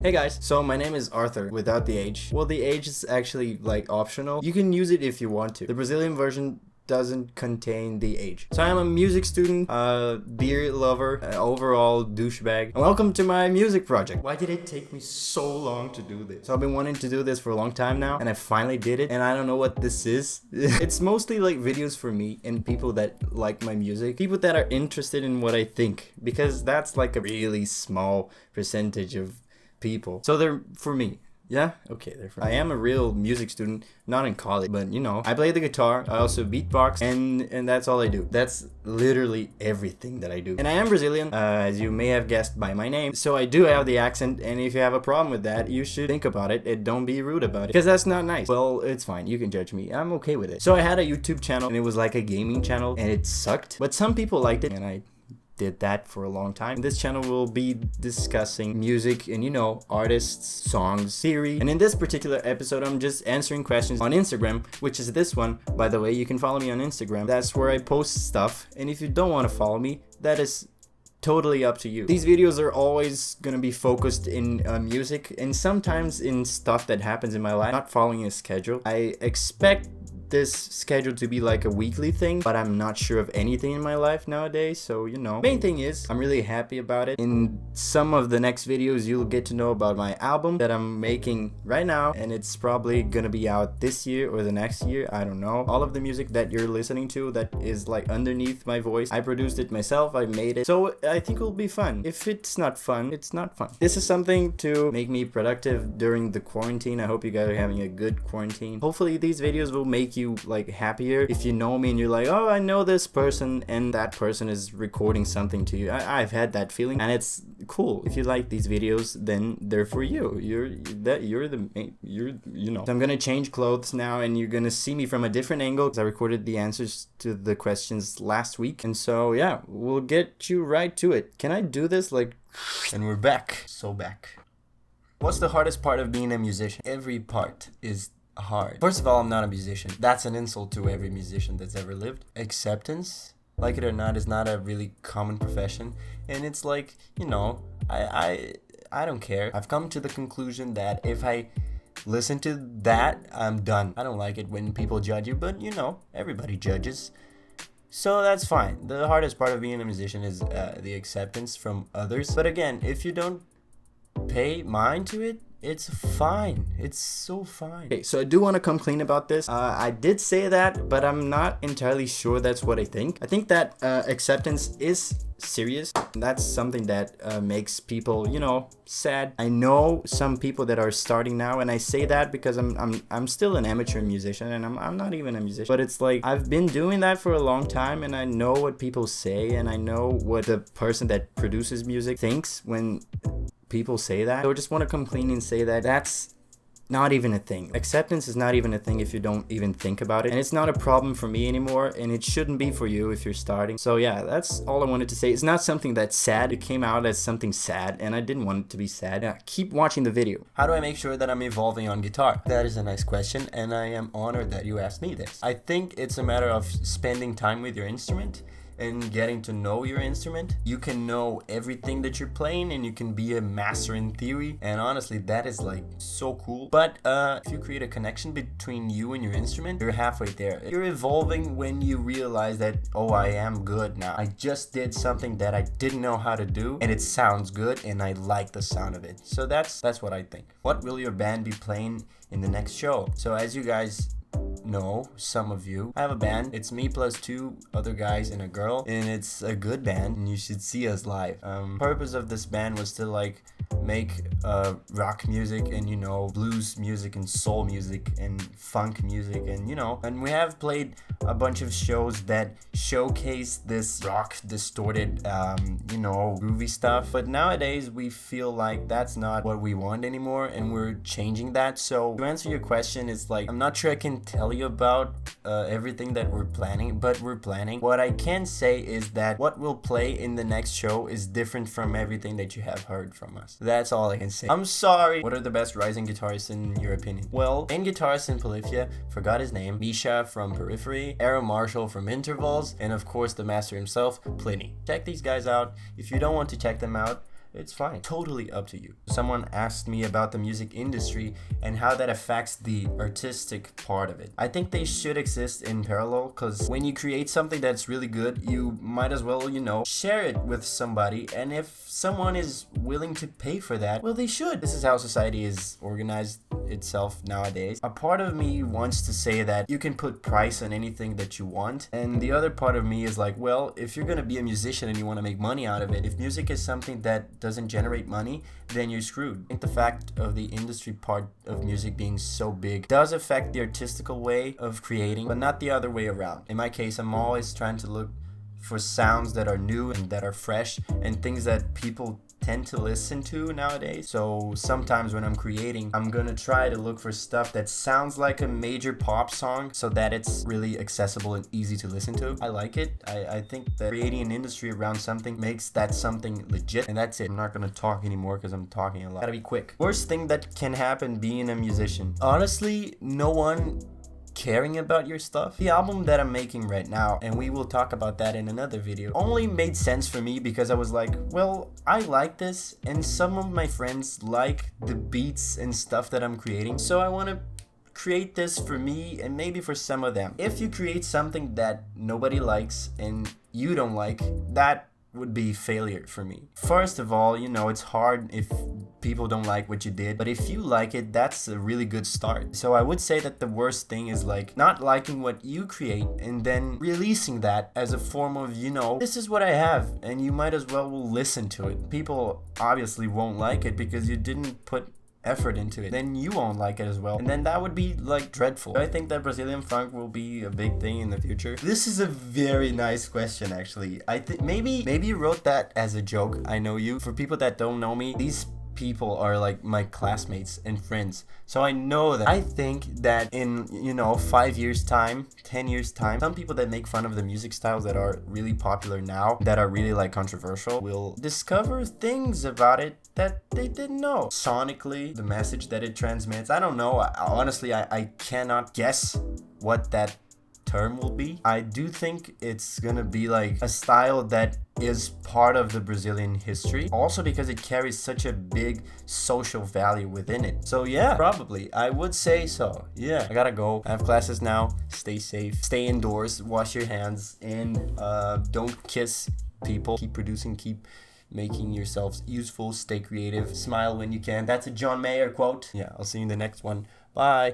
Hey guys, so my name is Arthur without the H. Well, the H is actually like optional. You can use it if you want to. The Brazilian version doesn't contain the H. So I'm a music student, beer lover, overall douchebag. And welcome to my music project. Why did it take me so long to do this? So I've been wanting to do this for a long time now, and I finally did it, and I don't know what this is. It's mostly like videos for me and people that like my music, people that are interested in what I think, because that's like a really small percentage of people. So they're for me. Yeah? Okay, they're for me. I am a real music student, not in college, but you know, I play the guitar, I also beatbox, and that's all I do. That's literally everything that I do. And I am Brazilian, as you may have guessed by my name, so I do have the accent, and if you have a problem with that, you should think about it and don't be rude about it, because that's not nice. Well, it's fine, you can judge me, I'm okay with it. So I had a YouTube channel, and it was like a gaming channel, and it sucked, but some people liked it, and I did that for a long time. This channel will be discussing music and, you know, artists, songs, theory. And in this particular episode, I'm just answering questions on Instagram, which is this one. By the way, you can follow me on Instagram. That's where I post stuff. And if you don't want to follow me, that is totally up to you. These videos are always gonna be focused in music and sometimes in stuff that happens in my life, not following a schedule. I expect this schedule to be like a weekly thing, but I'm not sure of anything in my life nowadays, so you know. Main thing is, I'm really happy about it. In some of the next videos, you'll get to know about my album that I'm making right now, and it's probably gonna be out this year or the next year, I don't know. All of the music that you're listening to that is like underneath my voice, I produced it myself, I made it, so I think it'll be fun. If it's not fun, it's not fun. This is something to make me productive during the quarantine. I hope you guys are having a good quarantine. Hopefully these videos will make you like happier if you know me and you're like, oh, I know this person, and that person is recording something to you. I've had that feeling, and it's cool. If you like these videos, then they're for you. You know. So I'm gonna change clothes now, and you're gonna see me from a different angle because I recorded the answers to the questions last week, and so yeah, we'll get you right to it. Can I do this like? And we're back. So back. What's the hardest part of being a musician? Every part is hard. First of all, I'm not a musician. That's an insult to every musician that's ever lived. Acceptance, like it or not, is not a really common profession, and it's like, you know, I don't care. I've come to the conclusion that if I listen to that, I'm done. I don't like it when people judge you, but you know, everybody judges, so that's fine. The hardest part of being a musician is the acceptance from others, but again, if you don't pay mind to it, it's fine. It's so fine. Okay, so I do want to come clean about this. I did say that, but I'm not entirely sure that's what I think. I think that acceptance is serious. That's something that makes people, you know, sad. I know some people that are starting now, and I say that because I'm still an amateur musician, and I'm not even a musician. But it's like I've been doing that for a long time, and I know what people say, and I know what the person that produces music thinks when people say that. So I just want to come clean and say that that's not even a thing. Acceptance is not even a thing if you don't even think about it, and it's not a problem for me anymore, and it shouldn't be for you if you're starting. So yeah, that's all I wanted to say. It's not something that's sad. It came out as something sad, and I didn't want it to be sad. Yeah, keep watching the video. How do I make sure that I'm evolving on guitar? That is a nice question, and I am honored that you asked me this. I think it's a matter of spending time with your instrument and getting to know your instrument. You can know everything that you're playing, and you can be a master in theory, and honestly, that is like so cool. But if you create a connection between you and your instrument, you're halfway there. You're evolving when you realize that, oh, I am good now. I just did something that I didn't know how to do, and it sounds good, and I like the sound of it. So that's what I think. What will your band be playing in the next show? So as you guys know, some of you, I have a band. It's me plus 2 other guys and a girl, and it's a good band, and you should see us live. Purpose of this band was to like make rock music and, you know, blues music and soul music and funk music, and you know, and we have played a bunch of shows that showcase this rock distorted you know, groovy stuff, but nowadays we feel like that's not what we want anymore, and we're changing that. So to answer your question, it's like I'm not sure I can tell you about everything that we're planning, but we're planning. What I can say is that what we'll play in the next show is different from everything that you have heard from us. That's all I can say. I'm sorry. What are the best rising guitarists in your opinion? Well, main guitarist in Polyphia, forgot his name, Misha from Periphery, Aaron Marshall from Intervals, and of course the master himself, Pliny. Check these guys out. If you don't want to check them out, it's fine. Totally up to you. Someone asked me about the music industry and how that affects the artistic part of it. I think they should exist in parallel, because when you create something that's really good, you might as well, share it with somebody. And if someone is willing to pay for that, well, they should. This is how society is organized itself nowadays. A part of me wants to say that you can put price on anything that you want, and the other part of me is like, well, if you're gonna be a musician and you want to make money out of it, if music is something that doesn't generate money, then you're screwed. I think the fact of the industry part of music being so big does affect the artistical way of creating, but not the other way around. In my case, I'm always trying to look for sounds that are new and that are fresh and things that people tend to listen to nowadays. So sometimes when I'm creating, I'm gonna try to look for stuff that sounds like a major pop song so that it's really accessible and easy to listen to. I like it. I think that creating an industry around something makes that something legit, and that's it. I'm not gonna talk anymore because I'm talking a lot. Gotta be quick. Worst thing that can happen being a musician. Honestly, no one caring about your stuff. The album that I'm making right now, and we will talk about that in another video, only made sense for me because I was like, well, I like this, and some of my friends like the beats and stuff that I'm creating, so I want to create this for me and maybe for some of them. If you create something that nobody likes and you don't like, that would be failure for me. First of all, it's hard if people don't like what you did, but if you like it, that's a really good start. So I would say that the worst thing is like not liking what you create and then releasing that as a form of, this is what I have, and you might as well listen to it. People obviously won't like it because you didn't put effort into it, then you won't like it as well, and then that would be like dreadful. I think that Brazilian funk will be a big thing in the future. This is a very nice question, actually. I think maybe you wrote that as a joke. I know you. For people that don't know me, these people are like my classmates and friends, so I know that. I think that in 5 years time, 10 years time, some people that make fun of the music styles that are really popular now, that are really like controversial, will discover things about it that they didn't know. Sonically, the message that it transmits, I don't know. Honestly, I cannot guess what that term will be. I do think it's gonna be like a style that is part of the Brazilian history, also because it carries such a big social value within it. So yeah, probably I would say so. Yeah, I gotta go. I have classes now. Stay safe, stay indoors, wash your hands, and don't kiss people. Keep producing, keep making yourselves useful, stay creative, smile when you can. That's a John Mayer quote. Yeah, I'll see you in the next one. Bye.